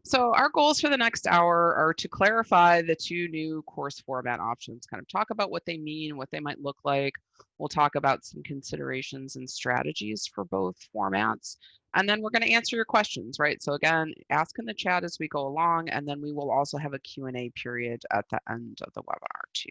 So our goals for the next hour are to clarify the two new course format options, kind of talk about what they mean, what they might look like. We'll talk about some considerations and strategies for both formats. And then we're going to answer your questions, right? So again, ask in the chat as we go along, and then we will also have a Q&A period at the end of the webinar too.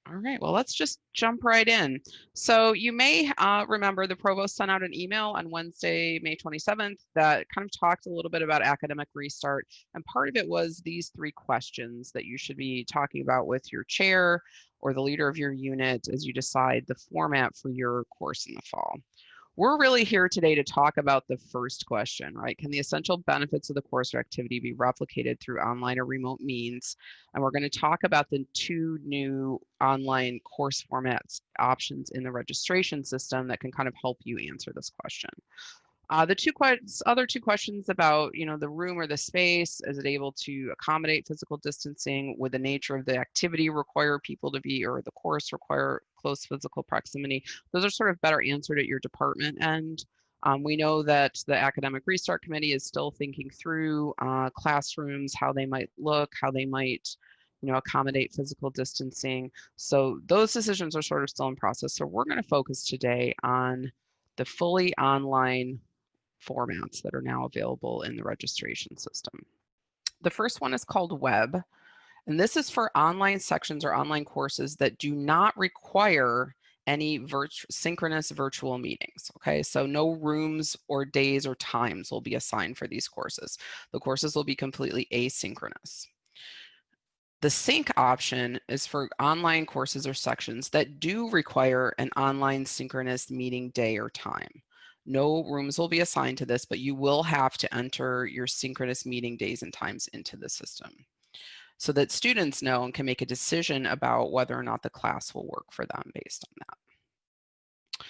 All right, well, let's just jump right in. So you may remember the provost sent out an email on Wednesday, May 27th, that kind of talked a little bit about academic restart. And part of it was these 3 questions that you should be talking about with your chair or the leader of your unit as you decide the format for your course in the fall. We're really here today to talk about the first question, right? Can the essential benefits of the course or activity be replicated through online or remote means? And we're going to talk about the 2 new online course formats options in the registration system that can kind of help you answer this question. The other two questions about, the room or the space, is it able to accommodate physical distancing? Would the nature of the activity require people to be, or the course require close physical proximity? Those are sort of better answered at your department end. We know that the Academic Restart Committee is still thinking through classrooms, how they might look, how they might accommodate physical distancing. So those decisions are sort of still in process. So we're going to focus today on the fully online formats that are now available in the registration system. The first one is called Web, and this is for online sections or online courses that do not require any synchronous virtual meetings, okay? So no rooms or days or times will be assigned for these courses. The courses will be completely asynchronous. The sync option is for online courses or sections that do require an online synchronous meeting day or time. No rooms will be assigned to this, but you will have to enter your synchronous meeting days and times into the system so that students know and can make a decision about whether or not the class will work for them based on that.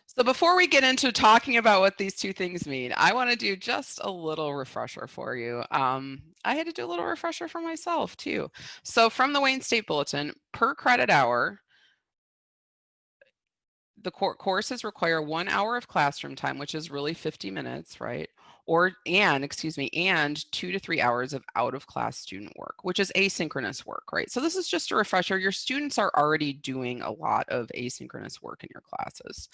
So before we get into talking about what these 2 things mean, I want to do just a little refresher for you. I had to do a little refresher for myself too. So from the Wayne State Bulletin, per credit hour, the courses require 1 hour of classroom time, which is really 50 minutes, right? And 2 to 3 hours of out of class student work, which is asynchronous work, right? So this is just a refresher. Your students are already doing a lot of asynchronous work in your classes.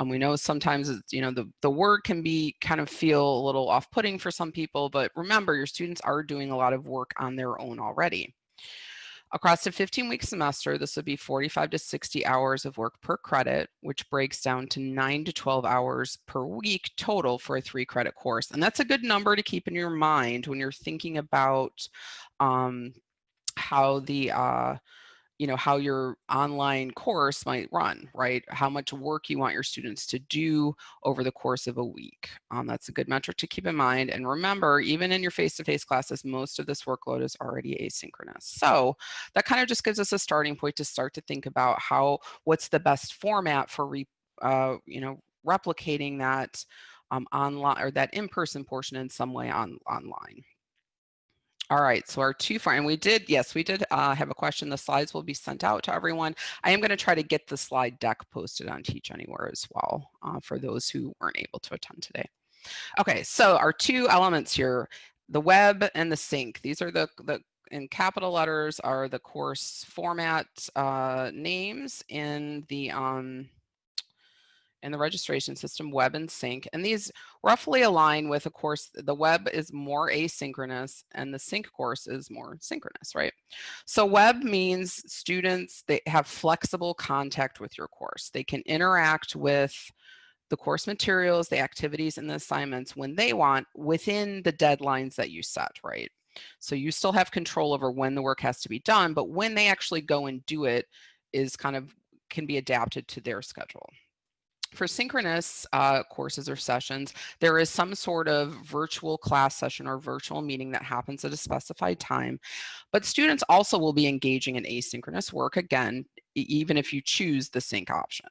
We know sometimes it's, the word can be kind of feel a little off-putting for some people, but remember, your students are doing a lot of work on their own already. Across a 15-week semester, this would be 45 to 60 hours of work per credit, which breaks down to 9 to 12 hours per week total for a 3-credit course. And that's a good number to keep in your mind when you're thinking about how the how your online course might run, right? How much work you want your students to do over the course of a week. That's a good metric to keep in mind. And remember, even in your face-to-face classes, most of this workload is already asynchronous. So that kind of just gives us a starting point to start to think about what's the best format for replicating that online or that in-person portion in some way online. All right, so our 2 and we did have a question. The slides will be sent out to everyone. I am going to try to get the slide deck posted on Teach Anywhere as well for those who weren't able to attend today. Okay, so our 2 elements here, the web and the sync. These are the in capital letters are the course format names in the registration system, web and sync. And these roughly align with, of course, the web is more asynchronous and the sync course is more synchronous, right? So web means students, they have flexible contact with your course. They can interact with the course materials, the activities, and the assignments when they want within the deadlines that you set, right? So you still have control over when the work has to be done, but when they actually go and do it can be adapted to their schedule. For synchronous courses or sessions, there is some sort of virtual class session or virtual meeting that happens at a specified time, but students also will be engaging in asynchronous work, again, even if you choose the sync option.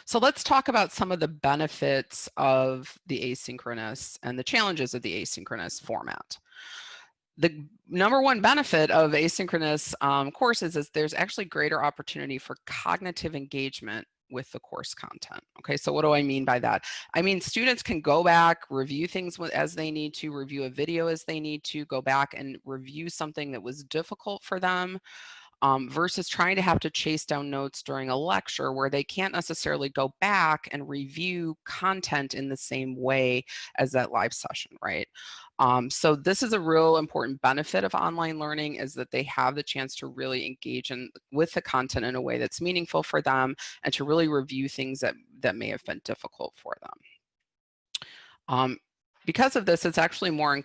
So let's talk about some of the benefits of the asynchronous and the challenges of the asynchronous format. The number 1 benefit of asynchronous courses is there's actually greater opportunity for cognitive engagement with the course content. Okay, so what do I mean by that? I mean, students can go back, review things as they need to, review a video as they need to, go back and review something that was difficult for them, versus trying to have to chase down notes during a lecture where they can't necessarily go back and review content in the same way as that live session, right? So this is a real important benefit of online learning, is that they have the chance to really engage with the content in a way that's meaningful for them, and to really review things that may have been difficult for them. Because of this, it's actually more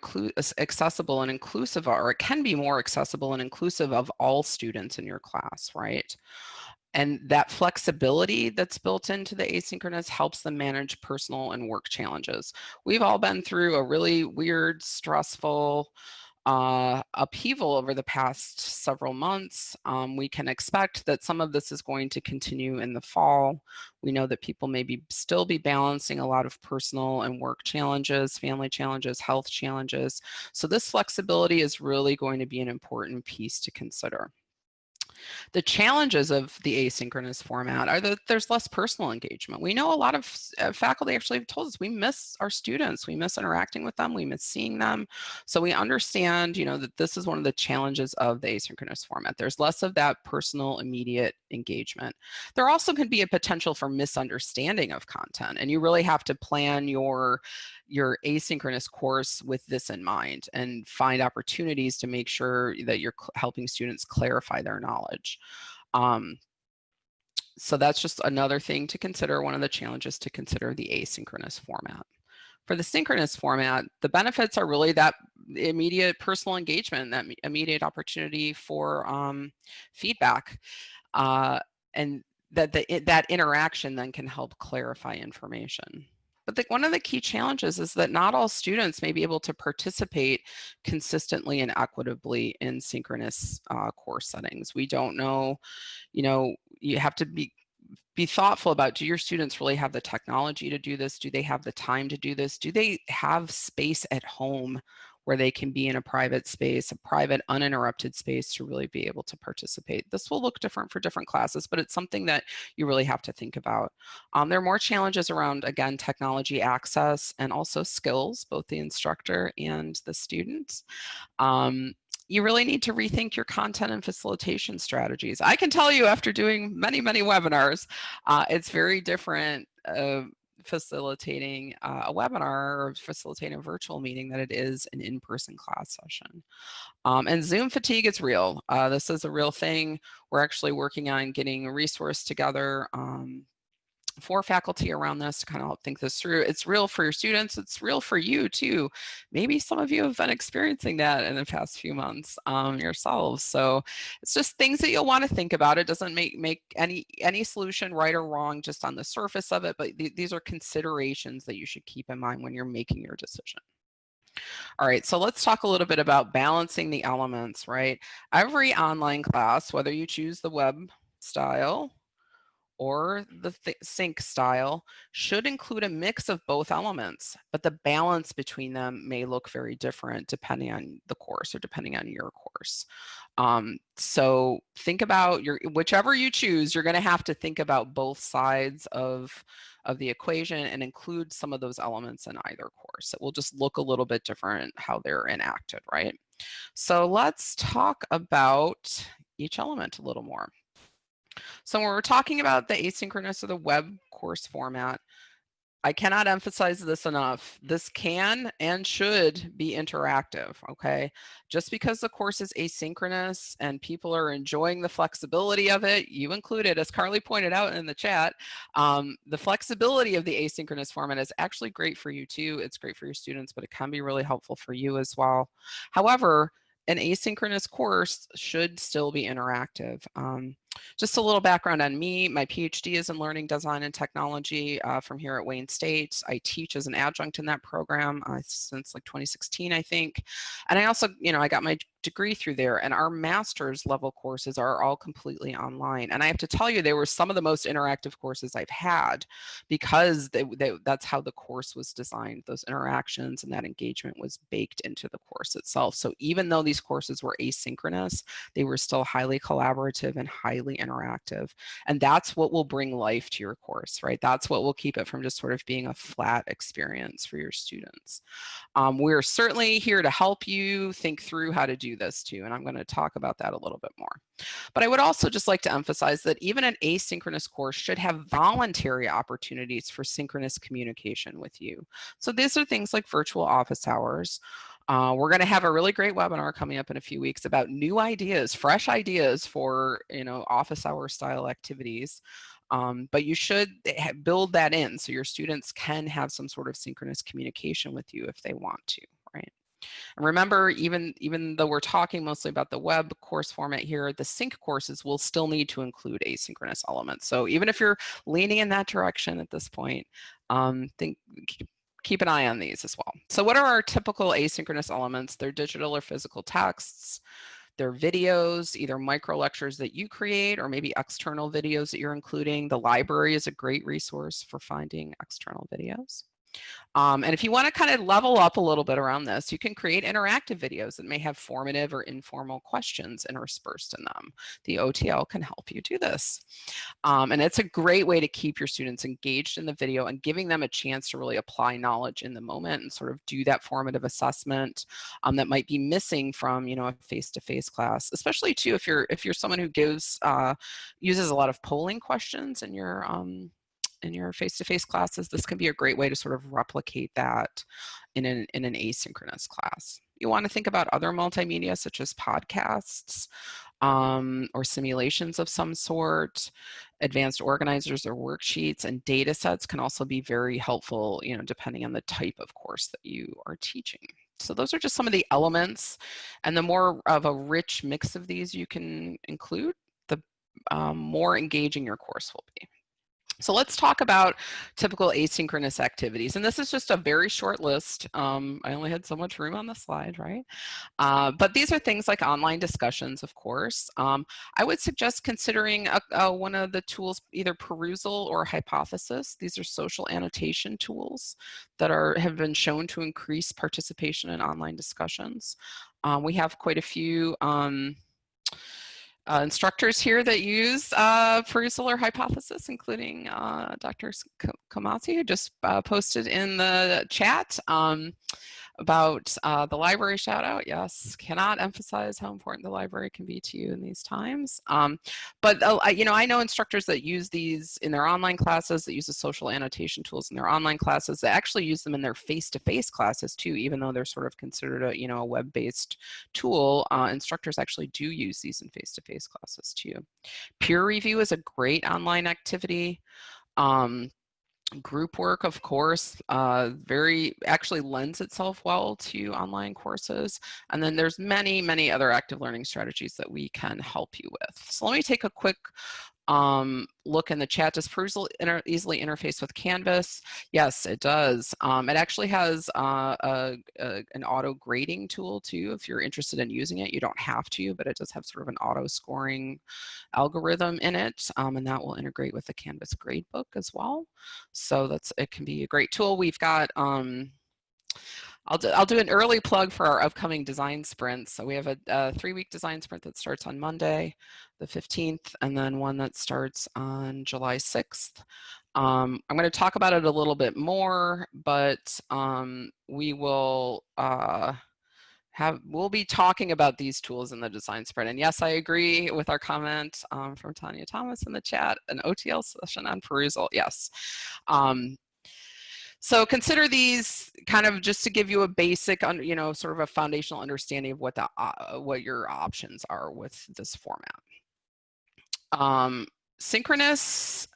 accessible and inclusive, or it can be more accessible and inclusive of all students in your class, right? And that flexibility that's built into the asynchronous helps them manage personal and work challenges. We've all been through a really weird, stressful upheaval over the past several months. We can expect that some of this is going to continue in the fall. We know that people may still be balancing a lot of personal and work challenges, family challenges, health challenges. So this flexibility is really going to be an important piece to consider. The challenges of the asynchronous format are that there's less personal engagement. We know a lot of faculty actually have told us we miss our students, we miss interacting with them, we miss seeing them. So we understand, you know, that this is one of the challenges of the asynchronous format. There's less of that personal, immediate engagement. There also can be a potential for misunderstanding of content, and you really have to plan your asynchronous course with this in mind, and find opportunities to make sure that you're helping students clarify their knowledge. So that's just another thing to consider, one of the challenges to consider the asynchronous format. For the synchronous format, the benefits are really that immediate personal engagement, that immediate opportunity for feedback, and that interaction then can help clarify information. But one of the key challenges is that not all students may be able to participate consistently and equitably in synchronous course settings. We don't know, you know, you have to be thoughtful about, do your students really have the technology to do this? Do they have the time to do this? Do they have space at home where they can be in a private space, a private uninterrupted space, to really be able to participate? This will look different for different classes, but it's something that you really have to think about. There are more challenges around, again, technology access and also skills, both the instructor and the student. You really need to rethink your content and facilitation strategies. I can tell you, after doing many, many webinars, it's very different facilitating a webinar or facilitating a virtual meeting than it is an in-person class session. And Zoom fatigue is real. This is a real thing. We're actually working on getting a resource together for faculty around this to kind of help think this through. It's real for your students. It's real for you too. Maybe some of you have been experiencing that in the past few months yourselves. So it's just things that you'll want to think about. It doesn't make any solution right or wrong just on the surface of it, but these are considerations that you should keep in mind when you're making your decision. All right, so let's talk a little bit about balancing the elements, right? Every online class, whether you choose the web style or the sync style, should include a mix of both elements, but the balance between them may look very different depending on the course or depending on your course. So think about whichever you choose, you're going to have to think about both sides of the equation and include some of those elements in either course. It will just look a little bit different how they're enacted, right? So let's talk about each element a little more. So when we're talking about the asynchronous or the web course format, I cannot emphasize this enough. This can and should be interactive, okay? Just because the course is asynchronous and people are enjoying the flexibility of it, you included, as Carly pointed out in the chat, the flexibility of the asynchronous format is actually great for you too. It's great for your students, but it can be really helpful for you as well. However, an asynchronous course should still be interactive. Just a little background on me. My PhD is in learning design and technology from here at Wayne State. I teach as an adjunct in that program since like 2016, I think. And I also, I got my degree through there, and our master's level courses are all completely online. And I have to tell you, they were some of the most interactive courses I've had, because that's how the course was designed. Those interactions and that engagement was baked into the course itself. So even though these courses were asynchronous, they were still highly collaborative and highly highly interactive. And that's what will bring life to your course, right? That's what will keep it from just sort of being a flat experience for your students. We're certainly here to help you think through how to do this too, and I'm going to talk about that a little bit more. But I would also just like to emphasize that even an asynchronous course should have voluntary opportunities for synchronous communication with you. So these are things like virtual office hours. We're going to have a really great webinar coming up in a few weeks about new ideas, fresh ideas for, office hour style activities. But you should build that in so your students can have some sort of synchronous communication with you if they want to, right? And remember, even though we're talking mostly about the web course format here, the sync courses will still need to include asynchronous elements. So even if you're leaning in that direction at this point, keep an eye on these as well. So what are our typical asynchronous elements? They're digital or physical texts. They're videos, either micro lectures that you create or maybe external videos that you're including. The library is a great resource for finding external videos. And if you want to kind of level up a little bit around this, you can create interactive videos that may have formative or informal questions interspersed in them. The OTL can help you do this. And it's a great way to keep your students engaged in the video and giving them a chance to really apply knowledge in the moment and sort of do that formative assessment that might be missing from, a face-to-face class, especially too if you're someone who uses a lot of polling questions in your face-to-face classes. This can be a great way to sort of replicate that in an asynchronous class. You want to think about other multimedia such as podcasts or simulations of some sort. Advanced organizers or worksheets and data sets can also be very helpful, depending on the type of course that you are teaching. So those are just some of the elements, and the more of a rich mix of these you can include, the more engaging your course will be. So let's talk about typical asynchronous activities. And this is just a very short list. I only had so much room on the slide, right? But these are things like online discussions, of course. I would suggest considering one of the tools, either Perusal or Hypothesis. These are social annotation tools that have been shown to increase participation in online discussions. We have quite a few instructors here that use Perusal or Hypothesis, including Dr. Kamasi, who just posted in the chat about the library shout out. Yes, cannot emphasize how important the library can be to you in these times. But I know instructors that use these in their online classes, that use the social annotation tools in their online classes, that actually use them in their face-to-face classes too, even though they're sort of considered a web-based tool. Instructors actually do use these in face-to-face classes too. Peer review is a great online activity. Group work, of course, actually lends itself well to online courses. And then there's many, many other active learning strategies that we can help you with. So let me take a quick look in the chat. Does Perusal easily interface with Canvas? Yes, it does. It actually has an auto grading tool too. If you're interested in using it, you don't have to, but it does have sort of an auto scoring algorithm in it, and that will integrate with the Canvas gradebook as well. So it can be a great tool. We've got I'll do an early plug for our upcoming design sprints. So we have a 3-week design sprint that starts on Monday, the 15th, and then one that starts on July 6th. I'm going to talk about it a little bit more, but we will we'll be talking about these tools in the design sprint. And yes, I agree with our comment from Tanya Thomas in the chat, an OTL session on Perusal. Yes. So consider these kind of just to give you a basic, sort of a foundational understanding of what your options are with this format. Synchronous,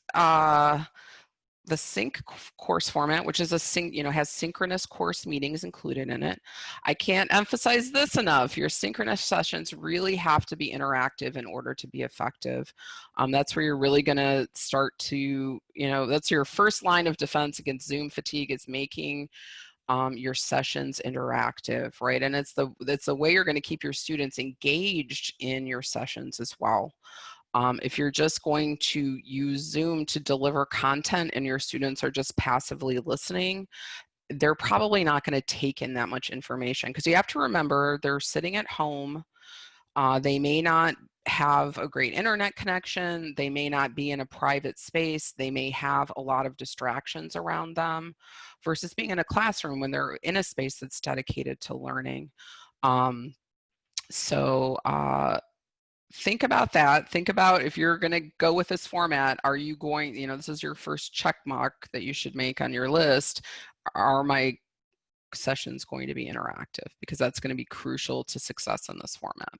the sync course format, which is has synchronous course meetings included in it. I can't emphasize this enough. Your synchronous sessions really have to be interactive in order to be effective. That's where you're really going to start to, that's your first line of defense against Zoom fatigue, is making your sessions interactive, right? And it's the way you're going to keep your students engaged in your sessions as well. If you're just going to use Zoom to deliver content and your students are just passively listening, they're probably not going to take in that much information, because you have to remember they're sitting at home. They may not have a great internet connection. They may not be in a private space. They may have a lot of distractions around them versus being in a classroom when they're in a space that's dedicated to learning. So think about that. Think about if you're going to go with this format, are you going, you know, this is your first check mark that you should make on your list. Are my sessions going to be interactive? Because that's going to be crucial to success in this format.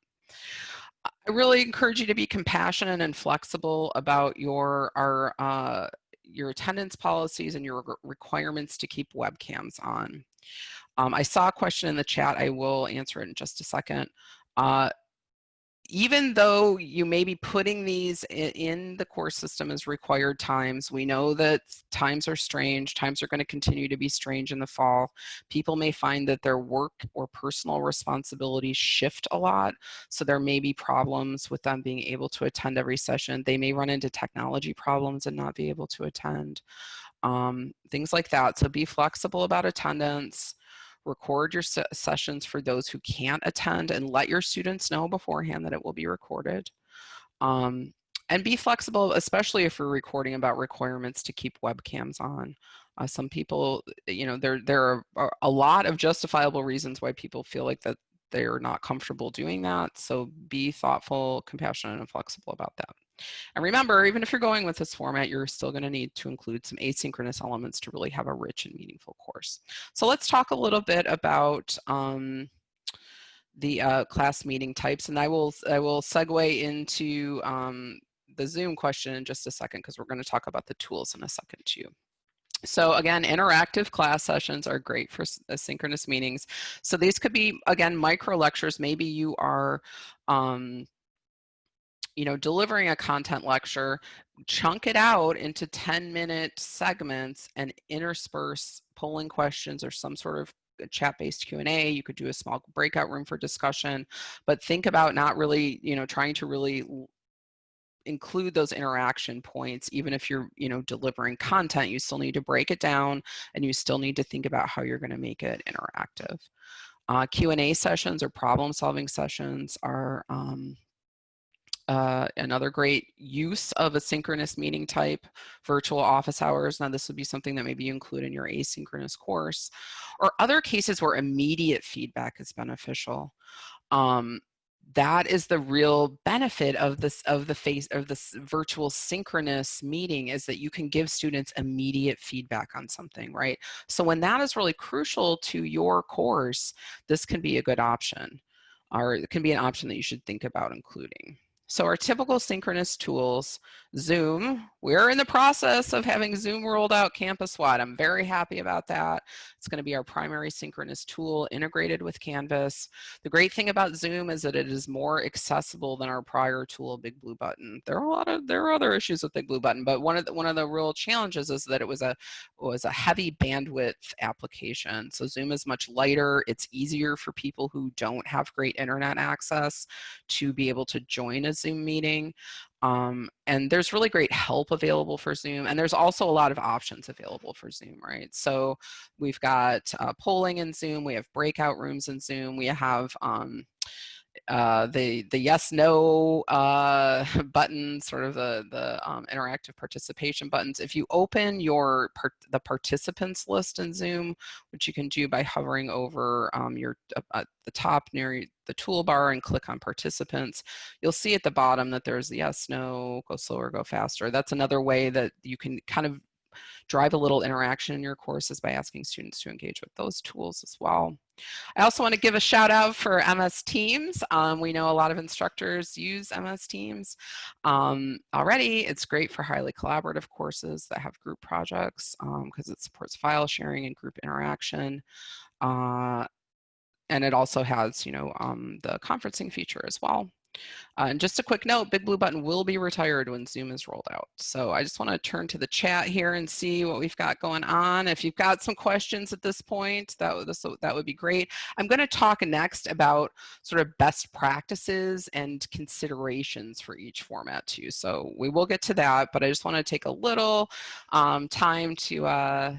I really encourage you to be compassionate and flexible about your attendance policies and your requirements to keep webcams on. I saw a question in the chat. I will answer it in just a second. Even though you may be putting these in the course system as required times, we know that times are strange. Times are going to continue to be strange in the fall. People may find that their work or personal responsibilities shift a lot. So there may be problems with them being able to attend every session. They may run into technology problems and not be able to attend. Things like that. So be flexible about attendance. Record your sessions for those who can't attend and let your students know beforehand that it will be recorded. And be flexible, especially if you're recording, about requirements to keep webcams on. Some people, you know, there are a lot of justifiable reasons why people feel like that they're not comfortable doing that. So be thoughtful, compassionate, and flexible about that. And remember, even if you're going with this format, you're still going to need to include some asynchronous elements to really have a rich and meaningful course. So let's talk a little bit about the class meeting types, and I will segue into the Zoom question in just a second, because we're going to talk about the tools in a second too. So again, interactive class sessions are great for asynchronous meetings. So these could be, again, micro lectures. Maybe you are you know, delivering a content lecture, chunk it out into 10-minute segments and intersperse polling questions or some sort of chat-based Q&A. You could do a small breakout room for discussion, but think about not really, you know, trying to really include those interaction points. Even if you're, you know, delivering content, you still need to break it down and you still need to think about how you're going to make it interactive. Q&A sessions or problem-solving sessions are another great use of a synchronous meeting type. Virtual office hours. Now this would be something that maybe you include in your asynchronous course, or other cases where immediate feedback is beneficial. That is the real benefit of this virtual synchronous meeting, is that you can give students immediate feedback on something, right? So when that is really crucial to your course, this can be a good option, or it can be an option that you should think about including. So our typical synchronous tools, Zoom, we're in the process of having Zoom rolled out campus-wide. I'm very happy about that. It's going to be our primary synchronous tool integrated with Canvas. The great thing about Zoom is that it is more accessible than our prior tool, Big Blue Button. There are other issues with Big Blue Button, but one of the real challenges is that it was a heavy bandwidth application. So Zoom is much lighter. It's easier for people who don't have great internet access to be able to join a Zoom meeting. And there's really great help available for Zoom, and there's also a lot of options available for Zoom, right? So we've got polling in Zoom, we have breakout rooms in Zoom, we have the yes no button, sort of the interactive participation buttons. If you open the participants list in Zoom, which you can do by hovering over the top near the toolbar and click on participants, you'll see at the bottom that there's the yes no, go slower, go faster. That's another way that you can kind of drive a little interaction in your courses, by asking students to engage with those tools as well. I also want to give a shout out for MS Teams. We know a lot of instructors use MS Teams already. It's great for highly collaborative courses that have group projects, because it supports file sharing and group interaction. And it also has, you know, the conferencing feature as well. And just a quick note, Big Blue Button will be retired when Zoom is rolled out. So I just want to turn to the chat here and see what we've got going on. If you've got some questions at this point, that would be great. I'm going to talk next about sort of best practices and considerations for each format too. So we will get to that, but I just want to take a little time to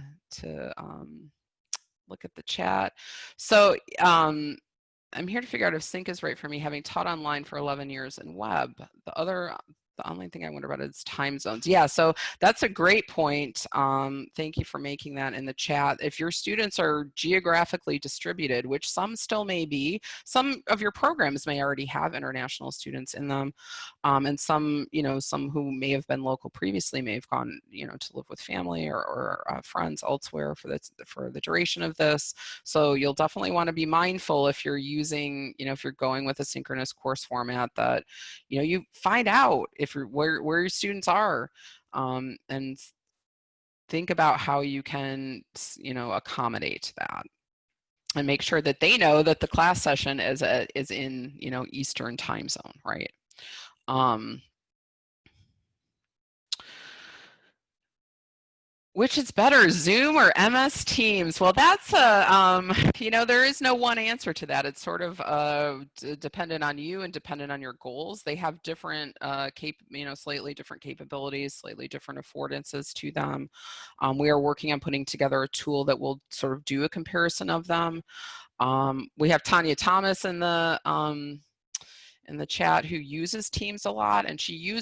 look at the chat. So I'm here to figure out if sync is right for me, having taught online for 11 years in web. The online thing I wonder about is time zones. Yeah, so that's a great point. Thank you for making that in the chat. If your students are geographically distributed, which some still may be, some of your programs may already have international students in them, and some, some who may have been local previously may have gone, to live with family or friends elsewhere for the duration of this. So you'll definitely want to be mindful if you're using, if you're going with a synchronous course format that, you find out if you're where your students are, and think about how you can, accommodate that, and make sure that they know that the class session is in, Eastern time zone, right? Which is better, Zoom or MS Teams? Well, that's there is no one answer to that. It's sort of dependent on you and dependent on your goals. They have different, slightly different capabilities, slightly different affordances to them. We are working on putting together a tool that will sort of do a comparison of them. We have Tanya Thomas in the chat who uses Teams a lot, and she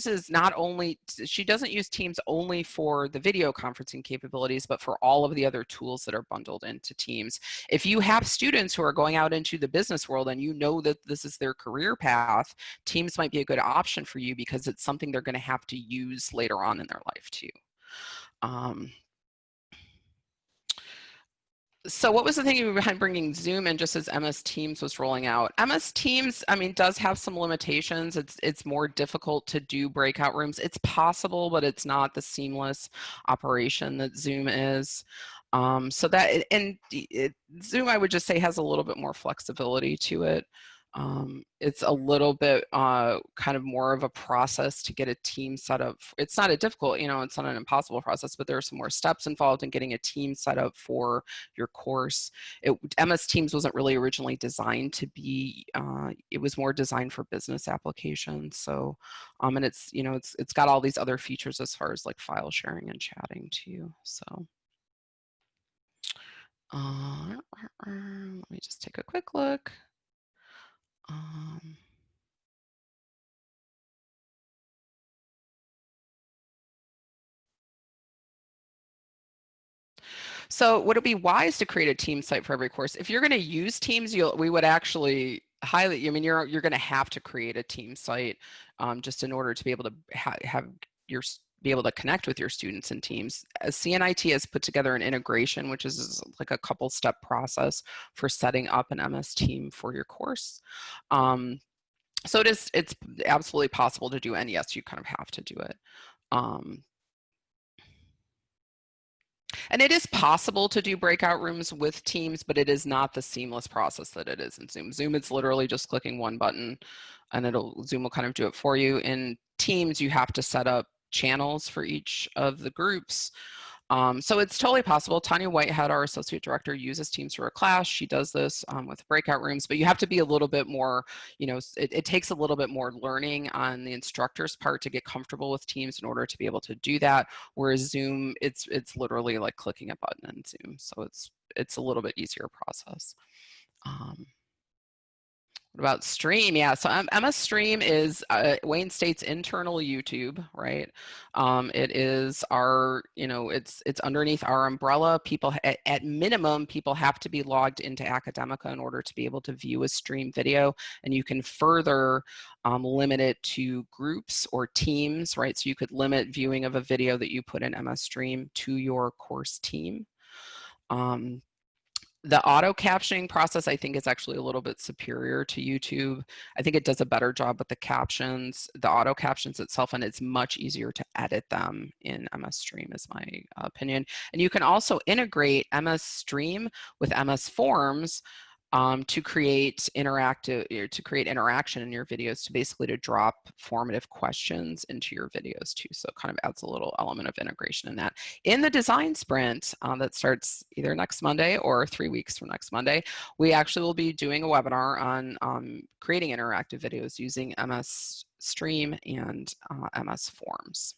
doesn't use Teams only for the video conferencing capabilities, but for all of the other tools that are bundled into Teams. If you have students who are going out into the business world and you know that this is their career path, Teams might be a good option for you because it's something they're going to have to use later on in their life too. So what was the thinking behind bringing Zoom in just as MS Teams was rolling out? MS Teams, does have some limitations. It's more difficult to do breakout rooms. It's possible, but it's not the seamless operation that Zoom is. So that, and Zoom, I would just say, has a little bit more flexibility to it. It's a little bit kind of more of a process to get a team set up. It's not a difficult, it's not an impossible process, but there are some more steps involved in getting a team set up for your course. MS Teams wasn't really originally designed to be, it was more designed for business applications. So, and it's, it's got all these other features as far as like file sharing and chatting too. So. Let me just take a quick look. So would it be wise to create a team site for every course? If you're going to use Teams, we would actually highly, you're going to have to create a team site just in order to be able to be able to connect with your students in Teams. CNIT has put together an integration, which is like a couple step process for setting up an MS team for your course. So it's absolutely possible to do, and yes, you kind of have to do it. And it is possible to do breakout rooms with Teams, but it is not the seamless process that it is in Zoom. Zoom, it's literally just clicking one button and Zoom will kind of do it for you. In Teams, you have to set up channels for each of the groups. So it's totally possible. Tanya Whitehead, our associate director, uses Teams for a class. She does this with breakout rooms, but you have to be a little bit more, it takes a little bit more learning on the instructor's part to get comfortable with Teams in order to be able to do that. Whereas Zoom, it's literally like clicking a button in Zoom. So it's a little bit easier process. What about Stream? Yeah, so MS Stream is Wayne State's internal YouTube, right? It is our, it's underneath our umbrella. People, at minimum, people have to be logged into Academica in order to be able to view a stream video, and you can further limit it to groups or teams, right? So you could limit viewing of a video that you put in MS Stream to your course team. The auto captioning process, I think, is actually a little bit superior to YouTube. I think it does a better job with the captions, the auto captions itself, and it's much easier to edit them in MS Stream, is my opinion. And you can also integrate MS Stream with MS Forms to create interaction in your videos, to basically to drop formative questions into your videos too. So it kind of adds a little element of integration in that. In the design sprint that starts either next Monday or 3 weeks from next Monday, we actually will be doing a webinar on creating interactive videos using MS Stream and MS Forms.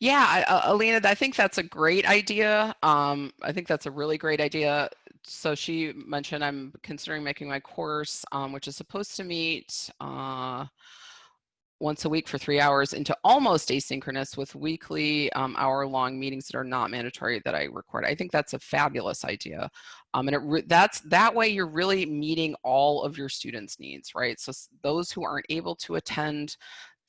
Yeah, Alina, I think that's a great idea. I think that's a really great idea. So she mentioned I'm considering making my course, which is supposed to meet once a week for 3 hours, into almost asynchronous with weekly hour-long meetings that are not mandatory that I record. I think that's a fabulous idea. And that way you're really meeting all of your students' needs, right? So those who aren't able to attend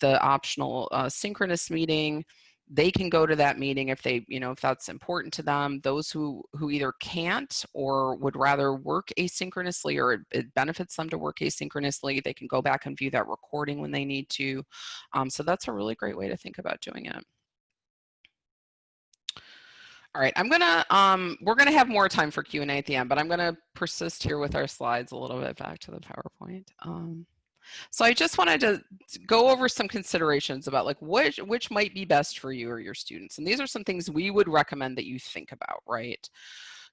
the optional synchronous meeting, they can go to that meeting if they, if that's important to them. Those who either can't or would rather work asynchronously, or it benefits them to work asynchronously, they can go back and view that recording when they need to. So that's a really great way to think about doing it. All right, we're gonna have more time for Q&A at the end, but I'm gonna persist here with our slides a little bit back to the PowerPoint. So I just wanted to go over some considerations about like which might be best for you or your students. And these are some things we would recommend that you think about, right?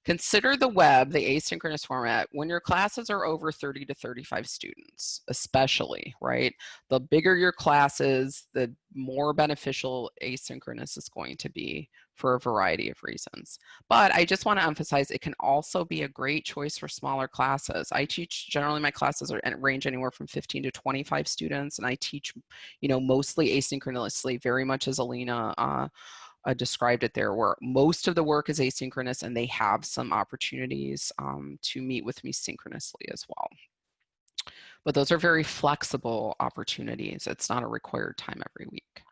Consider the web, the asynchronous format, when your classes are over 30 to 35 students, especially, right? The bigger your class is, the more beneficial asynchronous is going to be for a variety of reasons. But I just want to emphasize it can also be a great choice for smaller classes. I teach, generally my classes range anywhere from 15 to 25 students, and I teach, mostly asynchronously, very much as Alina described it there, where most of the work is asynchronous and they have some opportunities to meet with me synchronously as well. But those are very flexible opportunities. It's not a required time every week.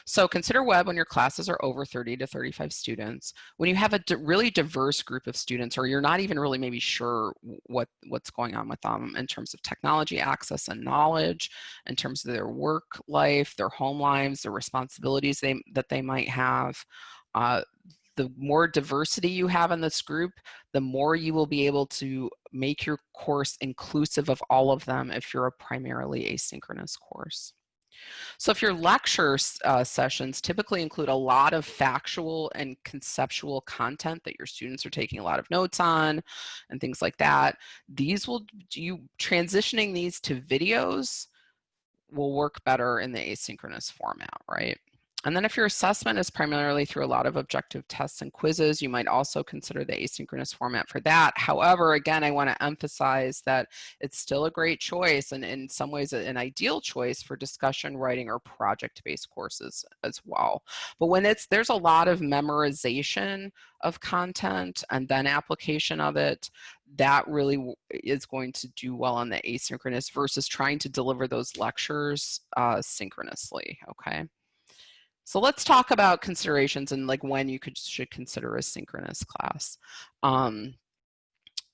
So consider web when your classes are over 30 to 35 students. When you have a really diverse group of students, or you're not even really maybe sure what's going on with them in terms of technology access and knowledge, in terms of their work life, their home lives, their responsibilities that they might have. The more diversity you have in this group, the more you will be able to make your course inclusive of all of them if you're a primarily asynchronous course. So if your lecture sessions typically include a lot of factual and conceptual content that your students are taking a lot of notes on and things like that, transitioning these to videos will work better in the asynchronous format, right? And then if your assessment is primarily through a lot of objective tests and quizzes, you might also consider the asynchronous format for that. However, again, I want to emphasize that it's still a great choice, and in some ways an ideal choice for discussion, writing, or project-based courses as well. But when there's a lot of memorization of content and then application of it, that really is going to do well on the asynchronous versus trying to deliver those lectures synchronously, okay? So let's talk about considerations and like when you should consider a synchronous class. When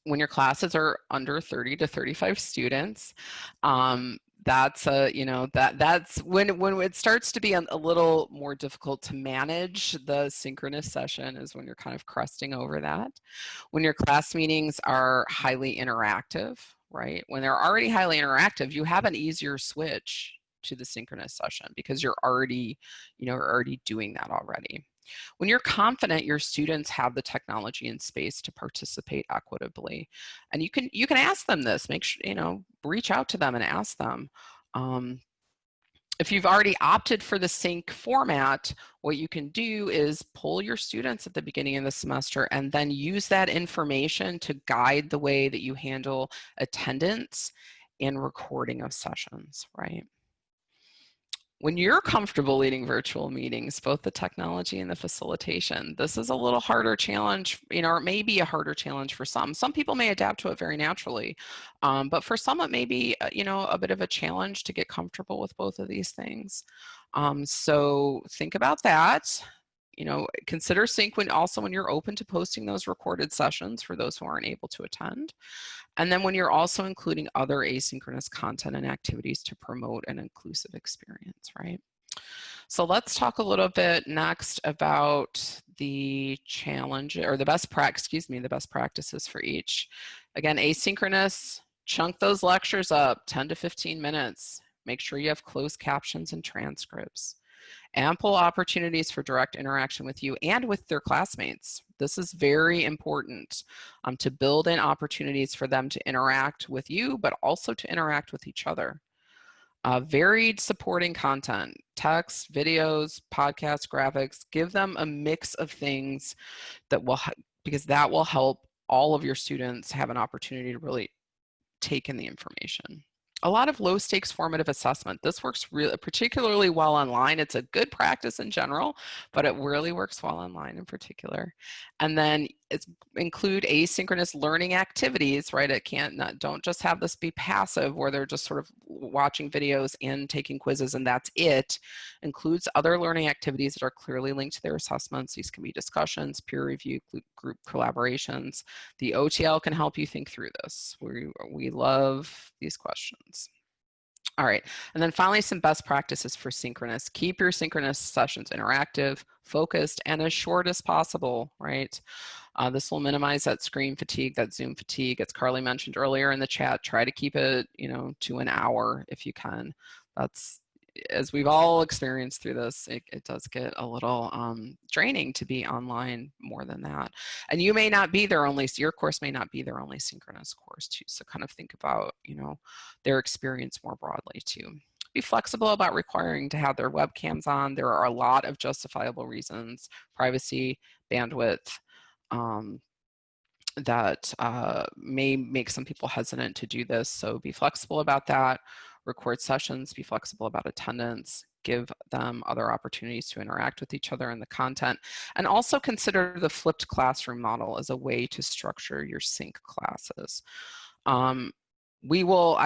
your classes are under 30 to 35 students, that's when it starts to be a little more difficult to manage the synchronous session, is when you're kind of cresting over that. When your class meetings are highly interactive, right? When they're already highly interactive, you have an easier switch to the synchronous session because you're already doing that already. When you're confident your students have the technology and space to participate equitably, and you can ask them this, make sure, reach out to them and ask them. If you've already opted for the sync format, what you can do is pull your students at the beginning of the semester and then use that information to guide the way that you handle attendance and recording of sessions, right? When you're comfortable leading virtual meetings, both the technology and the facilitation, this is a little harder challenge, or it may be a harder challenge for some. Some people may adapt to it very naturally, but for some it may be, a bit of a challenge to get comfortable with both of these things. So think about that. Consider sync when you're open to posting those recorded sessions for those who aren't able to attend. And then when you're also including other asynchronous content and activities to promote an inclusive experience, right? So let's talk a little bit next about the challenge, or the best practices for each. Again, asynchronous, chunk those lectures up 10 to 15 minutes. Make sure you have closed captions and transcripts. Ample opportunities for direct interaction with you and with their classmates. This is very important to build in opportunities for them to interact with you, but also to interact with each other. Varied supporting content, text, videos, podcasts, graphics. Give them a mix of things that will, because that will help all of your students have an opportunity to really take in the information. A lot of low stakes formative assessment. This works really particularly well online. It's a good practice in general, but it really works well online in particular. And then include asynchronous learning activities, right? It can't, don't just have this be passive where they're just sort of watching videos and taking quizzes and that's it. Includes other learning activities that are clearly linked to their assessments. These can be discussions, peer review, group collaborations. The OTL can help you think through this. We love these questions. All right, and then finally, some best practices for synchronous. Keep your synchronous sessions interactive, focused, and as short as possible, right? This will minimize that screen fatigue, that Zoom fatigue. As Carly mentioned earlier in the chat, try to keep it, to an hour if you can. That's, as we've all experienced through this, it does get a little draining to be online more than that. And you may not be their only, your course may not be their only synchronous course too. So kind of think about, their experience more broadly too. Be flexible about requiring to have their webcams on. There are a lot of justifiable reasons, privacy, bandwidth, that may make some people hesitant to do this. So be flexible about that. Record sessions, be flexible about attendance, give them other opportunities to interact with each other in the content, and also consider the flipped classroom model as a way to structure your sync classes. I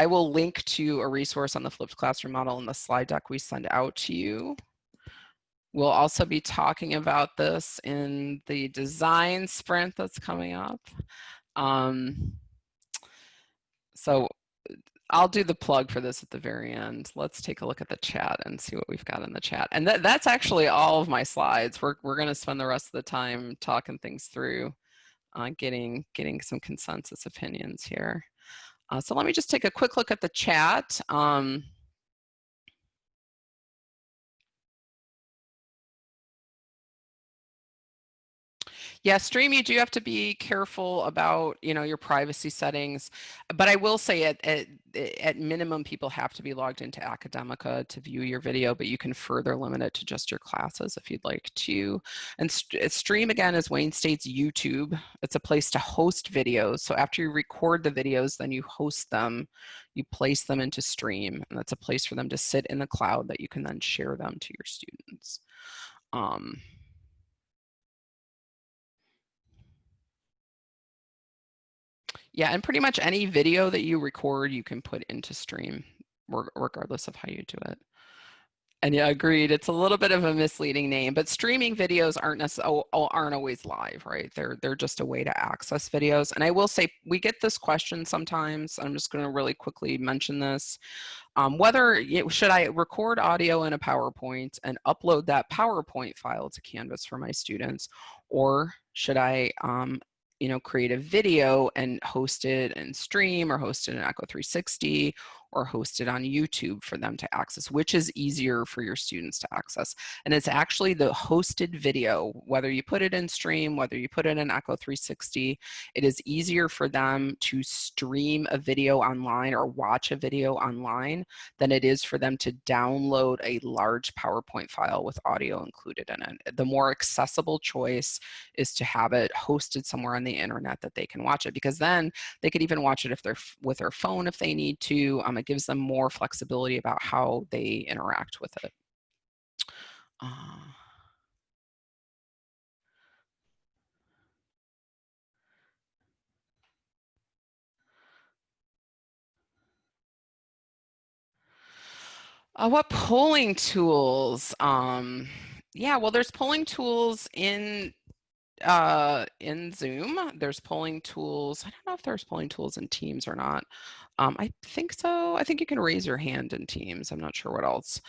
will link to a resource on the flipped classroom model in the slide deck we send out to you. We'll also be talking about this in the design sprint that's coming up. So I'll do the plug for this at the very end. Let's take a look at the chat and see what we've got in the chat. And that's actually all of my slides. We're going to spend the rest of the time talking things through, getting some consensus opinions here. So let me just take a quick look at the chat. Yeah, Stream, you do have to be careful about, your privacy settings. But I will say at minimum, people have to be logged into Academica to view your video, but you can further limit it to just your classes if you'd like to. And Stream, again, is Wayne State's YouTube. It's a place to host videos. So after you record the videos, then you host them, you place them into Stream, and that's a place for them to sit in the cloud that you can then share them to your students. Yeah, and pretty much any video that you record, you can put into Stream, regardless of how you do it. And yeah, agreed. It's a little bit of a misleading name, but streaming videos aren't always live, right? They're just a way to access videos. And I will say we get this question sometimes. I'm just going to really quickly mention this. Should I record audio in a PowerPoint and upload that PowerPoint file to Canvas for my students, or should I create a video and host it in Stream or host it in Echo 360 or host it on YouTube for them to access? Which is easier for your students to access? And it's actually the hosted video, whether you put it in Stream, whether you put it in Echo 360, it is easier for them to stream a video online or watch a video online than it is for them to download a large PowerPoint file with audio included in it. The more accessible choice is to have it hosted somewhere on the internet that they can watch it, because then they could even watch it if they're with their phone if they need to. It gives them more flexibility about how they interact with it. What polling tools? Yeah, well, there's polling tools in Zoom. There's polling tools. I don't know if there's polling tools in Teams or not. I think so. I think you can raise your hand in Teams. I'm not sure what else.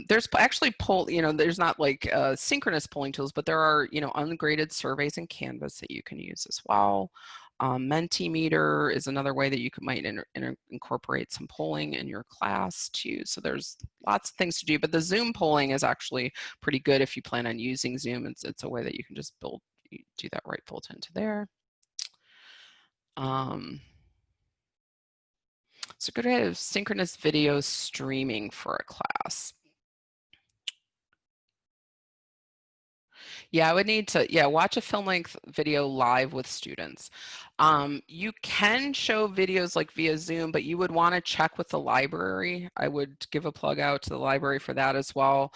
There's actually there's not like synchronous polling tools, but there are, ungraded surveys in Canvas that you can use as well. Mentimeter is another way that you might incorporate some polling in your class too. So there's lots of things to do, but the Zoom polling is actually pretty good if you plan on using Zoom. It's a way that you can just do that right built into there. It's a good way of synchronous video streaming for a class. Yeah, I would need to, watch a film length video live with students. You can show videos like via Zoom, but you would want to check with the library. I would give a plug out to the library for that as well,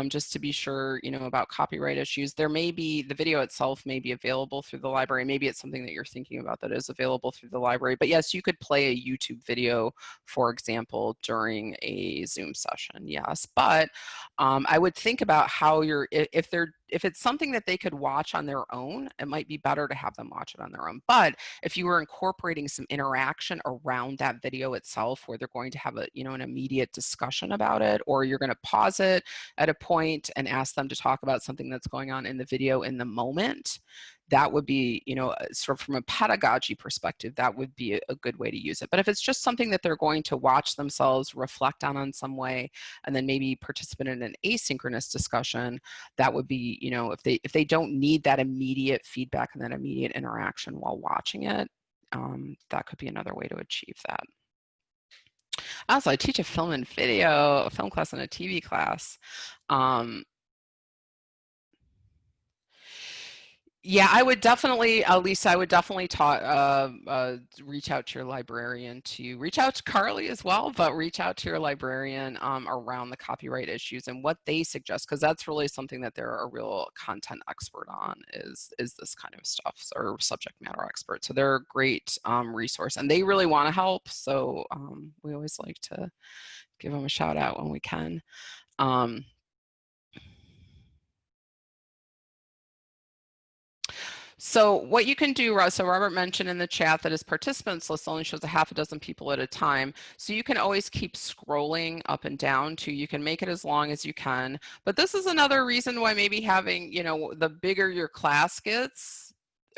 just to be sure, about copyright issues. There may be, the video itself may be available through the library. Maybe it's something that you're thinking about that is available through the library. But yes, you could play a YouTube video, for example, during a Zoom session, yes. But I would think about how if it's something that they could watch on their own, it might be better to have them watch it on their own. But if you were incorporating some interaction around that video itself, where they're going to have an immediate discussion about it, or you're going to pause it at a point and ask them to talk about something that's going on in the video in the moment, that would be, sort of from a pedagogy perspective, that would be a good way to use it. But if it's just something that they're going to watch themselves, reflect on some way, and then maybe participate in an asynchronous discussion, that would be, if they don't need that immediate feedback and that immediate interaction while watching it, that could be another way to achieve that. Also, I teach a film and video, a film class and a TV class. Yeah, I would definitely, Lisa, I would definitely reach out to your librarian, to reach out to Carly as well, but reach out to your librarian around the copyright issues and what they suggest, because that's really something that they're a real content expert on, is this kind of stuff, or subject matter expert. So they're a great resource, and they really want to help. So we always like to give them a shout out when we can. So what you can do, so Robert mentioned in the chat that his participants list only shows a half a dozen people at a time. So you can always keep scrolling up and down too. You can make it as long as you can. But this is another reason why maybe having, the bigger your class gets,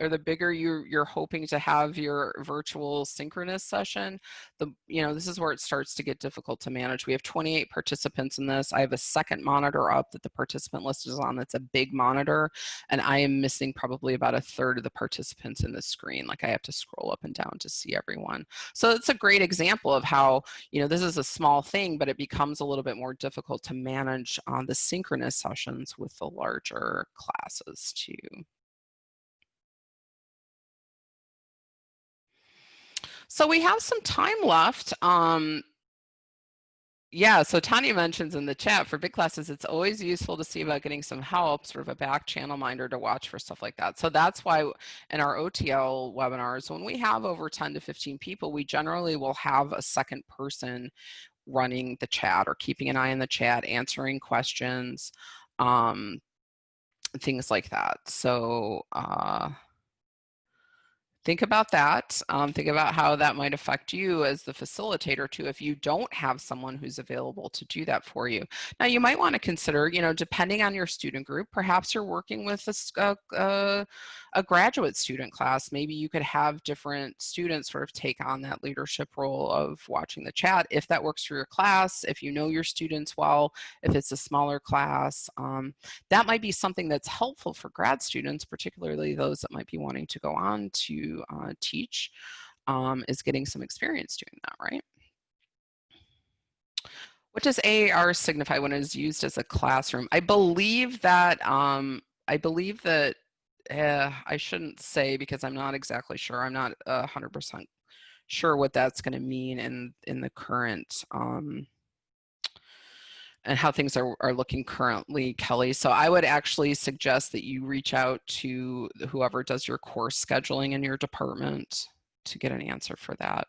or the bigger you're hoping to have your virtual synchronous session, this is where it starts to get difficult to manage. We have 28 participants in this. I have a second monitor up that the participant list is on. That's a big monitor, and I am missing probably about a third of the participants in the screen. Like, I have to scroll up and down to see everyone. So it's a great example of how, this is a small thing, but it becomes a little bit more difficult to manage on the synchronous sessions with the larger classes too. So we have some time left. Yeah, so Tanya mentions in the chat, for big classes, it's always useful to see about getting some help, sort of a back channel minder to watch for stuff like that. So that's why in our OTL webinars, when we have over 10 to 15 people, we generally will have a second person running the chat, or keeping an eye on the chat, answering questions, things like that. So think about that. Think about how that might affect you as the facilitator too, if you don't have someone who's available to do that for you. Now, you might want to consider, depending on your student group, perhaps you're working with a graduate student class. Maybe you could have different students sort of take on that leadership role of watching the chat, if that works for your class, if you know your students well, if it's a smaller class. That might be something that's helpful for grad students, particularly those that might be wanting to go on to teach, is getting some experience doing that, right? What does AAR signify when it is used as a classroom? I believe that I shouldn't say, because I'm not exactly sure. I'm not 100% sure what that's going to mean in the current and how things are looking currently, Kelly. So I would actually suggest that you reach out to whoever does your course scheduling in your department to get an answer for that.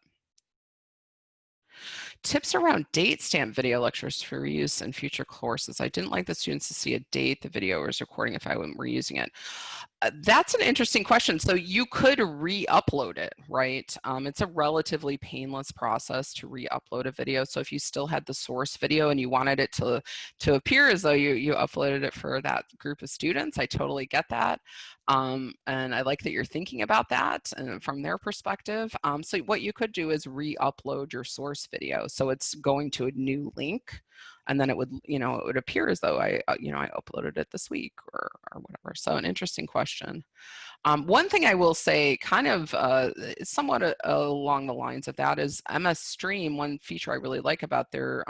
Tips around date stamp video lectures for use in future courses. I didn't like the students to see a date the video was recording if I were using it. That's an interesting question. So you could re-upload it, right? It's a relatively painless process to re-upload a video. So if you still had the source video and you wanted it to appear as though you uploaded it for that group of students, I totally get that. And I like that you're thinking about that and from their perspective. So what you could do is re-upload your source video. So it's going to a new link, and then it would, it would appear as though I uploaded it this week or whatever. So an interesting question. One thing I will say, kind of somewhat along the lines of that, is MS Stream. One feature I really like about their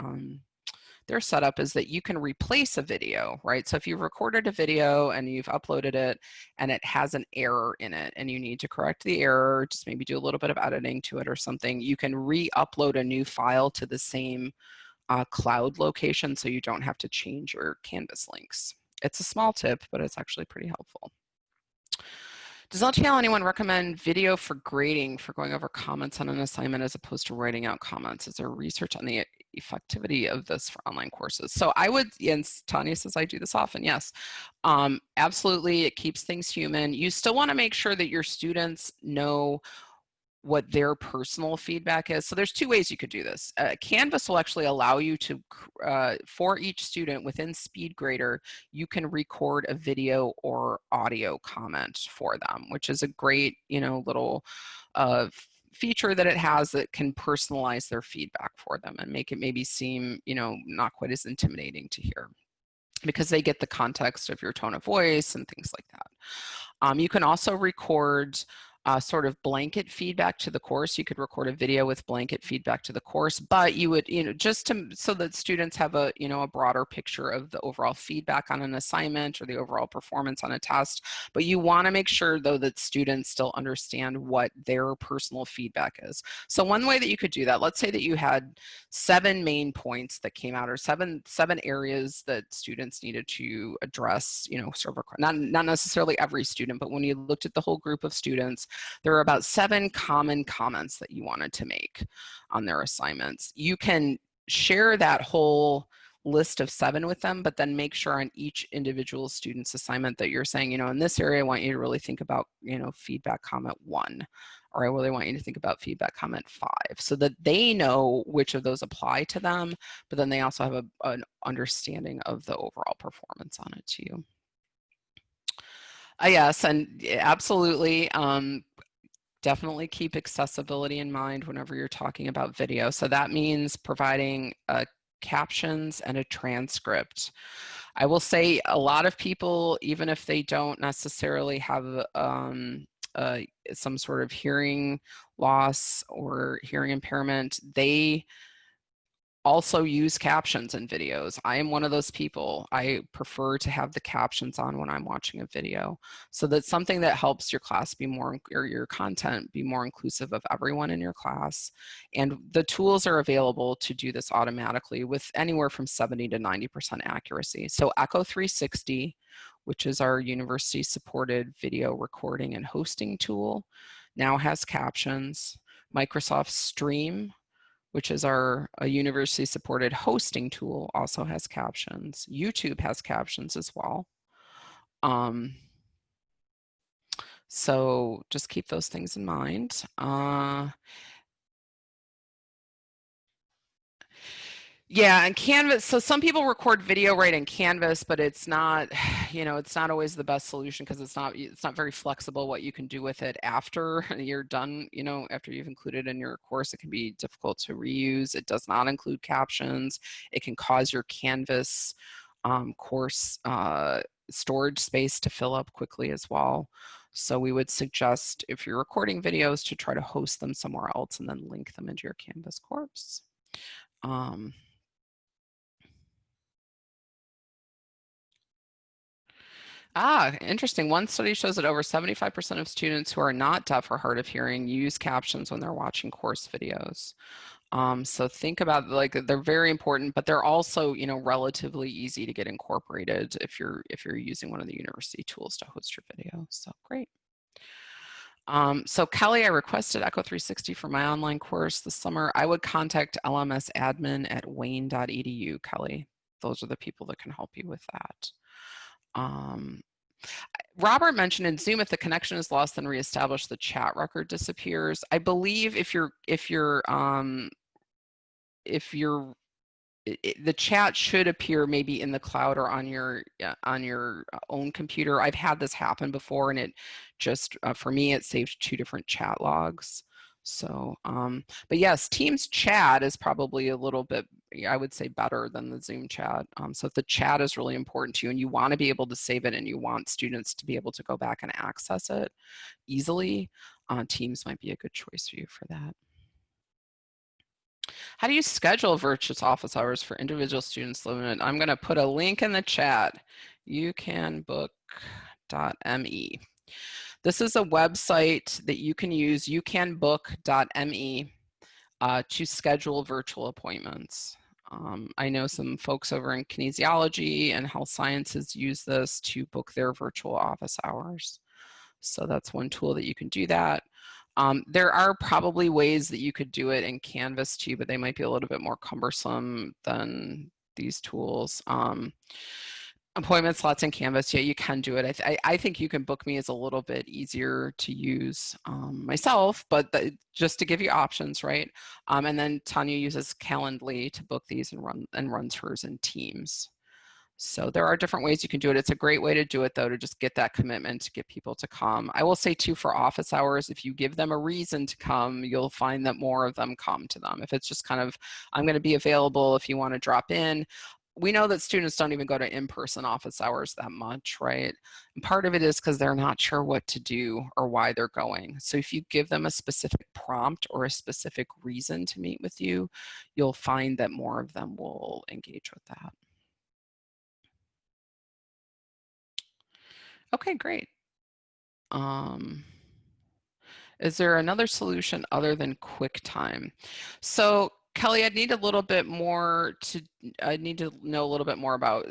setup is that you can replace a video, right? So if you've recorded a video and you've uploaded it and it has an error in it and you need to correct the error, just maybe do a little bit of editing to it or something, you can re-upload a new file to the same cloud location, so you don't have to change your Canvas links. It's a small tip, but it's actually pretty helpful. Does LTL anyone recommend video for grading, for going over comments on an assignment as opposed to writing out comments? Is there research on the effectivity of this for online courses? So I would, and Tanya says I do this often, yes. Absolutely, it keeps things human. You still want to make sure that your students know what their personal feedback is. So there's two ways you could do this. Canvas will actually allow you to, for each student within SpeedGrader, you can record a video or audio comment for them, which is a great, little feature that it has that can personalize their feedback for them and make it maybe seem, not quite as intimidating to hear, because they get the context of your tone of voice and things like that. You can also record sort of blanket feedback to the course. You could record a video with blanket feedback to the course, but you would, just so that students have a, a broader picture of the overall feedback on an assignment or the overall performance on a test. But you want to make sure, though, that students still understand what their personal feedback is. So one way that you could do that, let's say that you had 7 main points that came out, or seven areas that students needed to address, sort of not necessarily every student, but when you looked at the whole group of students, there are about 7 common comments that you wanted to make on their assignments. You can share that whole list of 7 with them, but then make sure on each individual student's assignment that you're saying, in this area, I want you to really think about, feedback comment 1, or I really want you to think about feedback comment 5, so that they know which of those apply to them, but then they also have an understanding of the overall performance on it too. Yes, and absolutely. Definitely keep accessibility in mind whenever you're talking about video. So that means providing captions and a transcript. I will say a lot of people, even if they don't necessarily have some sort of hearing loss or hearing impairment, they also use captions in videos. I am one of those people. I prefer to have the captions on when I'm watching a video. So that's something that helps your class be more, or your content be more inclusive of everyone in your class. And the tools are available to do this automatically with anywhere from 70 to 90% accuracy. So Echo 360, which is our university supported video recording and hosting tool, now has captions. Microsoft Stream, which is a university-supported hosting tool, also has captions. YouTube has captions as well. So just keep those things in mind. Yeah, and Canvas, so some people record video right in Canvas, but it's not, it's not always the best solution because it's not very flexible what you can do with it after you're done, after you've included in your course. It can be difficult to reuse. It does not include captions. It can cause your Canvas course storage space to fill up quickly as well. So we would suggest, if you're recording videos, to try to host them somewhere else and then link them into your Canvas course. Interesting. One study shows that over 75% of students who are not deaf or hard of hearing use captions when they're watching course videos. So think about, they're very important, but they're also, relatively easy to get incorporated if you're using one of the university tools to host your video. So great. So Kelly, I requested Echo 360 for my online course this summer. I would contact LMS admin at wayne.edu, Kelly. Those are the people that can help you with that. Robert mentioned in Zoom, if the connection is lost, then reestablish the chat record disappears. I believe if you're the chat should appear maybe in the cloud or on your own computer. I've had this happen before, and it just for me it saved 2 different chat logs. So, but yes, Teams chat is probably a little bit, I would say, better than the Zoom chat. So if the chat is really important to you and you want to be able to save it and you want students to be able to go back and access it easily, Teams might be a good choice for you for that. How do you schedule virtual office hours for individual students living? I'm going to put a link in the chat. youcanbook.me. This is a website that you can use, youcanbook.me, to schedule virtual appointments. I know some folks over in kinesiology and health sciences use this to book their virtual office hours. So that's one tool that you can do that. There are probably ways that you could do it in Canvas too, but they might be a little bit more cumbersome than these tools. Appointment slots in Canvas, yeah, you can do it. I think You Can Book Me is a little bit easier to use myself, but just to give you options, right? And then Tanya uses Calendly to book these and runs hers in Teams. So there are different ways you can do it. It's a great way to do it, though, to just get that commitment to get people to come. I will say, too, for office hours, if you give them a reason to come, you'll find that more of them come to them. If it's just kind of, I'm going to be available if you want to drop in. We know that students don't even go to in-person office hours that much, right? And part of it is because they're not sure what to do or why they're going. So if you give them a specific prompt or a specific reason to meet with you, you'll find that more of them will engage with that. Okay, great. Is there another solution other than QuickTime? So Kelly, I need to know a little bit more about,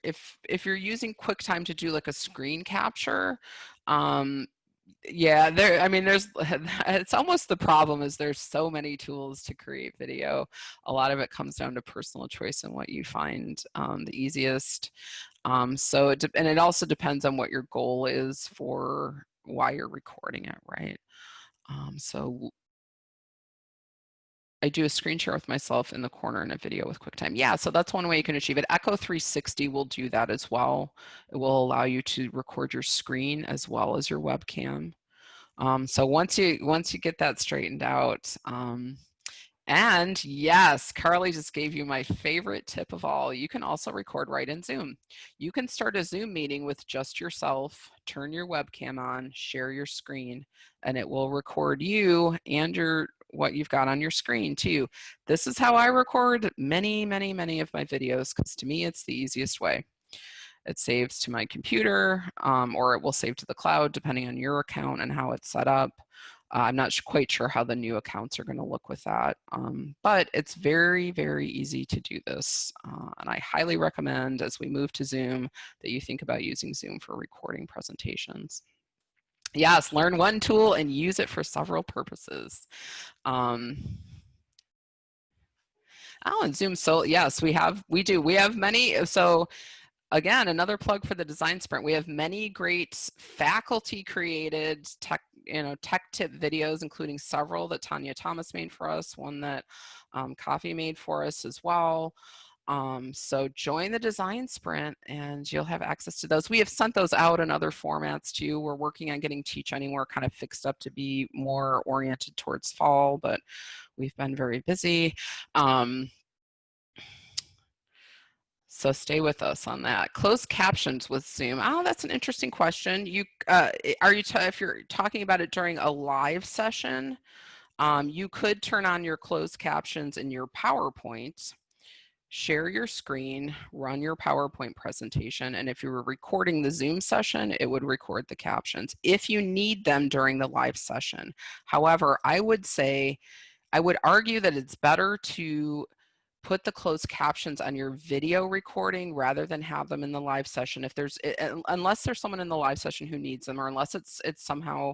if you're using QuickTime to do like a screen capture, yeah, it's almost the problem is there's so many tools to create video. A lot of it comes down to personal choice and what you find the easiest. And it also depends on what your goal is for why you're recording it, right? So I do a screen share with myself in the corner in a video with QuickTime. Yeah, so that's one way you can achieve it. Echo 360 will do that as well. It will allow you to record your screen as well as your webcam. So once you get that straightened out, and yes, Carly just gave you my favorite tip of all. You can also record right in Zoom. You can start a Zoom meeting with just yourself, turn your webcam on, share your screen, and it will record you and what you've got on your screen too. This is how I record many, many, many of my videos, because to me, it's the easiest way. It saves to my computer, or it will save to the cloud, depending on your account and how it's set up. I'm not quite sure how the new accounts are going to look with that, but it's very, very easy to do this. And I highly recommend, as we move to Zoom, that you think about using Zoom for recording presentations. Yes, learn one tool and use it for several purposes. Oh, and Zoom, so yes, we have many, so again, another plug for the Design Sprint. We have many great faculty created tech tip videos, including several that Tanya Thomas made for us, one that Coffee made for us as well. So join the Design Sprint and you'll have access to those. We have sent those out in other formats too. We're working on getting Teach Anywhere kind of fixed up to be more oriented towards fall, but we've been very busy. So stay with us on that. Closed captions with Zoom. Oh, that's an interesting question. If you're talking about it during a live session, you could turn on your closed captions in your PowerPoint, share your screen, run your PowerPoint presentation, and if you were recording the Zoom session, it would record the captions if you need them during the live session. However, I would argue that it's better to put the closed captions on your video recording rather than have them in the live session unless there's someone in the live session who needs them, or unless it's somehow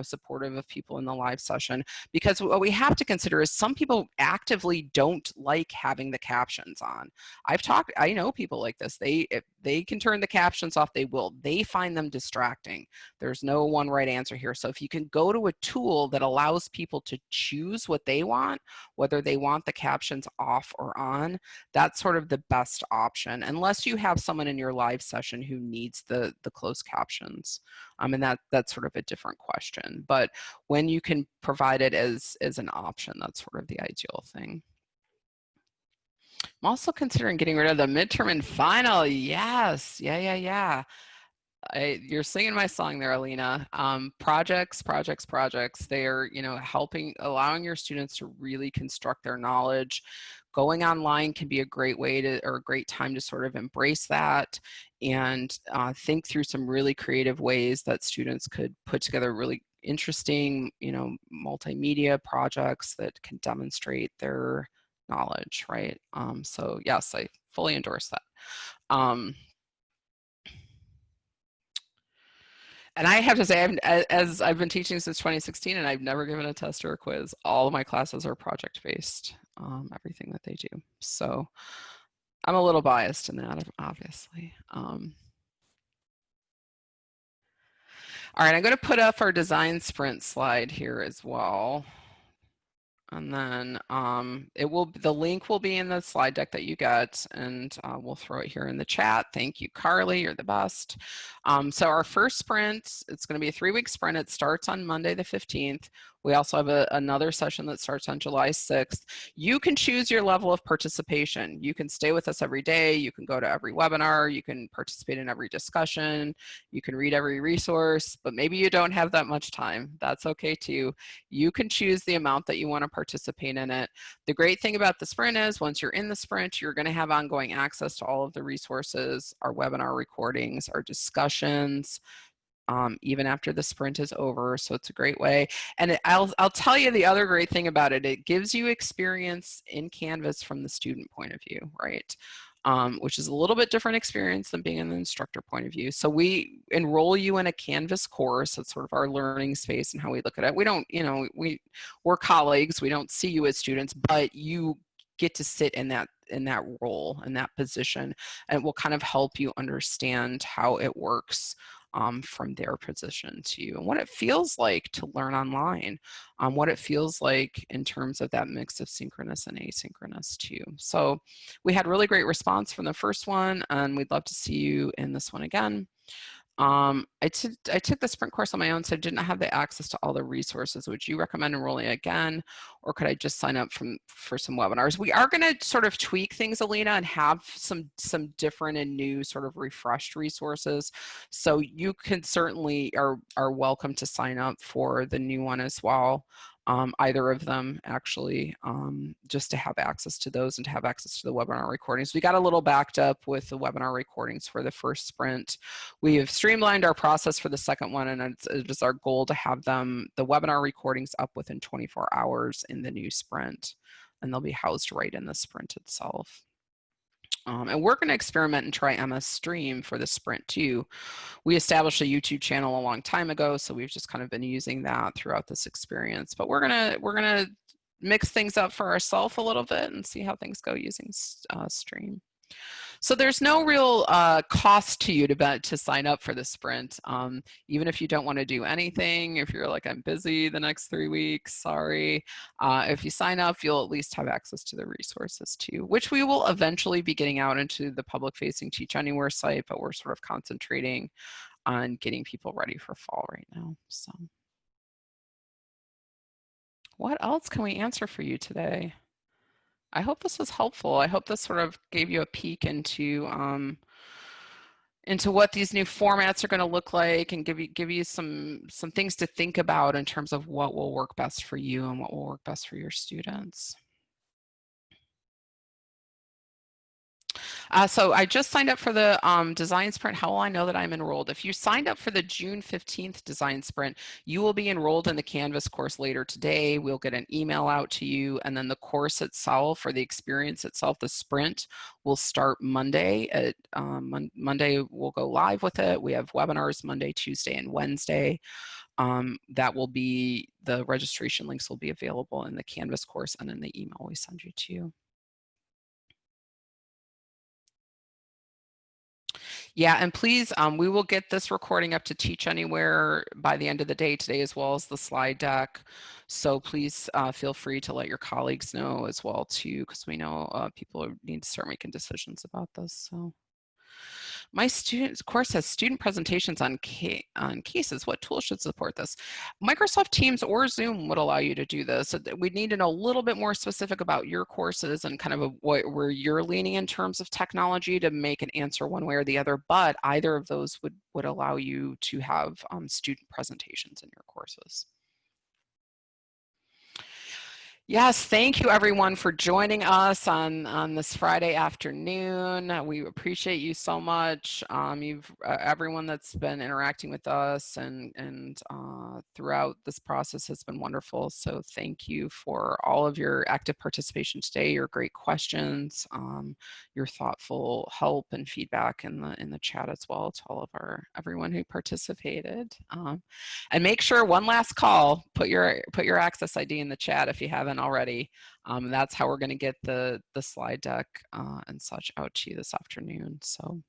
supportive of people in the live session. Because what we have to consider is some people actively don't like having the captions on. I know people like this. they can turn the captions off, they will. They find them distracting. There's no one right answer here. So if you can go to a tool that allows people to choose what they want, whether they want the captions off or on, that's sort of the best option, unless you have someone in your live session who needs the closed captions. And that's sort of a different question. But when you can provide it as an option, that's sort of the ideal thing. I'm also considering getting rid of the midterm and final. Yes. Yeah. You're singing my song there, Alina. Projects. They are, allowing your students to really construct their knowledge. Going online can be a great way to, or a great time to sort of embrace that and think through some really creative ways that students could put together really interesting, multimedia projects that can demonstrate their knowledge, right? So yes, I fully endorse that. And I have to say, as I've been teaching since 2016, and I've never given a test or a quiz. All of my classes are project-based, everything that they do. So I'm a little biased in that, obviously. All right, I'm going to put up our design sprint slide here as well. And then the link will be in the slide deck that you get, and we'll throw it here in the chat. Thank you, Carly, you're the best. So our first sprint, it's going to be a 3-week sprint. It starts on Monday the 15th. We also have another session that starts on July 6th. You can choose your level of participation. You can stay with us every day. You can go to every webinar. You can participate in every discussion. You can read every resource, but maybe you don't have that much time. That's okay too. You can choose the amount that you want to participate in it. The great thing about the sprint is once you're in the sprint, you're going to have ongoing access to all of the resources, our webinar recordings, our discussions, even after the sprint is over. So it's a great way. And I'll tell you the other great thing about it. It gives you experience in Canvas from the student point of view, right? Which is a little bit different experience than being in the instructor point of view. So we enroll you in a Canvas course. That's sort of our learning space and how we look at it. We don't, we're colleagues. We don't see you as students, but you get to sit in that role, in that position, and it will kind of help you understand how it works from their position to you, and what it feels like to learn online, what it feels like in terms of that mix of synchronous and asynchronous too. So we had really great response from the first one, and we'd love to see you in this one again. I took the sprint course on my own, so I didn't have the access to all the resources. Would you recommend enrolling again, or could I just sign up for some webinars? We are going to sort of tweak things, Alina, and have some different and new sort of refreshed resources. So you can certainly are welcome to sign up for the new one as well. Either of them actually, just to have access to those and to have access to the webinar recordings. We got a little backed up with the webinar recordings for the first sprint. We have streamlined our process for the second one, and it is our goal to have the webinar recordings up within 24 hours in the new sprint, and they'll be housed right in the sprint itself. And we're going to experiment and try MS Stream for the sprint too. We established a YouTube channel a long time ago, so we've just kind of been using that throughout this experience. But we're gonna mix things up for ourselves a little bit and see how things go using Stream. So there's no real cost to you to sign up for the sprint. Even if you don't want to do anything, if you're like, I'm busy the next 3 weeks, sorry. If you sign up, you'll at least have access to the resources too, which we will eventually be getting out into the public-facing Teach Anywhere site, but we're sort of concentrating on getting people ready for fall right now. So what else can we answer for you today? I hope this was helpful. I hope this sort of gave you a peek into what these new formats are going to look like, and give you some things to think about in terms of what will work best for you and what will work best for your students. So I just signed up for the design sprint. How will I know that I'm enrolled? If you signed up for the June 15th design sprint, you will be enrolled in the Canvas course later today. We'll get an email out to you, and then the course itself, or the experience itself, the sprint, will start Monday. Monday we'll go live with it. We have webinars Monday, Tuesday, and Wednesday. That will be, the registration links will be available in the Canvas course and in the email we send you to. Yeah, and please, we will get this recording up to Teach Anywhere by the end of the day today, as well as the slide deck. So please feel free to let your colleagues know as well too, because we know people need to start making decisions about this. So my students course has student presentations on cases. What tools should support this? Microsoft Teams or Zoom would allow you to do this. So we need to know a little bit more specific about your courses and kind of where you're leaning in terms of technology to make an answer one way or the other. But either of those would allow you to have student presentations in your courses. Yes, thank you everyone for joining us on this Friday afternoon. We appreciate you so much. Everyone that's been interacting with us and throughout this process has been wonderful. So thank you for all of your active participation today, your great questions, your thoughtful help and feedback in the chat as well to all of everyone who participated. And make sure, one last call, put your access ID in the chat if you haven't already. That's how we're going to get the slide deck and such out to you this afternoon. So